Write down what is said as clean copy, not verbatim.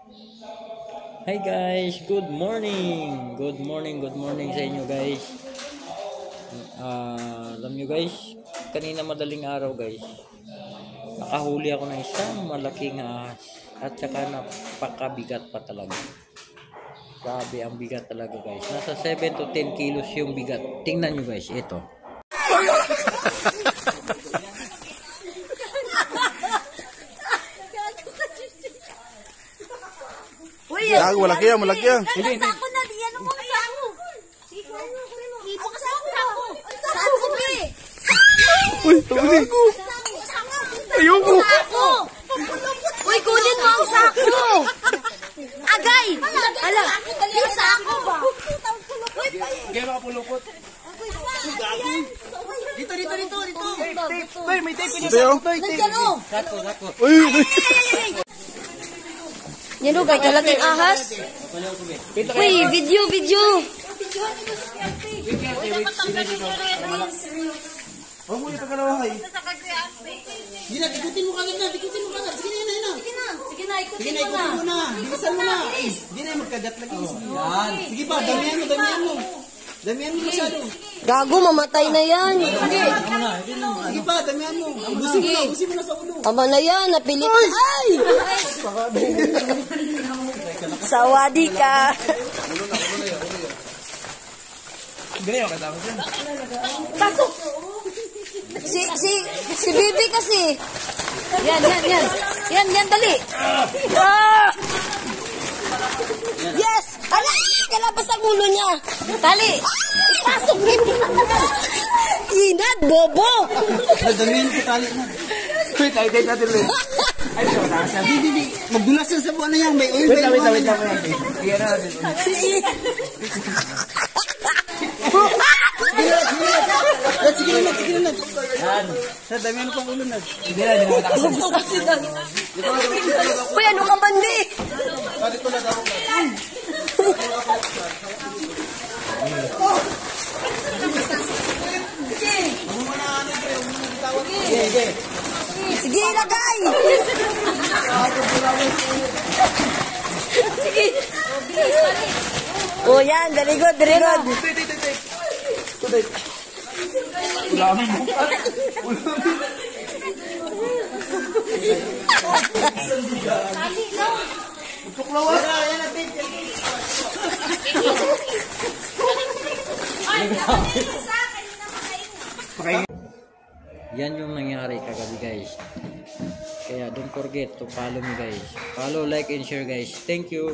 Hi guys, good morning. Good morning sa inyo guys. Alam nyo guys, kanina madaling araw guys, nakahuli ako ng isang malaking ahas at saka napakabigat pa talaga. Grabe ang bigat talaga guys. Nasa 7 to 10 kilos yung bigat. Tingnan nyo guys, ito. Gago, malaki yan. Hindi. Sako na, diyan mo ang sako. Ipo ka sako. Sako, be. Uy, gago. Ayoko. Sako. Uy, kunin mo ang sako. Agay. Ala, yung sako ba? Kaya makapulupot. Dito. Uy, may tape. Nandiyan o. Sako. Uy. Yan o, kay kalating ahas. Uy, video. Huwag mo yung pagkalawahay. Gina, ikutin mo kagad na. Sige na. Sige na, ikutin Sige na, mo na. ikutin mo na. Bilisan mo na. Gina, magkagat lagi. Yan. Sige pa, damihan mo masyado. Gago, mamatay na yan. Sige pa, damihan mo. Ubusin mo na sa ulo. Tama na yan, napilit. Ay! Sawadi ka. Hindi na yung kasama dyan. Pasok! Si Bibi kasi. Yan, dali. Ah! Yes! Ala! Kalabas ang ulo niya. Dali! Ipasok mo! Inad, bobo! Damihan ko tali mo. Wait, tayo natin ulit. Ay, ito, nakasal. Di. Magdulas yan sa buwan na yan. May oil. Wait lang. Iyan na natin ulit. Sige na. Yan. Damihan mo pang ulo na. Hindi na nakasal. Uy, ano ka bandi? Sige, lagay! Sige. Oh, yan. Very good. Ulamin mo. Tuklawa. Yan yung nangyari kagabi guys. Kaya don't forget to follow me guys. Follow, like, and share guys. Thank you.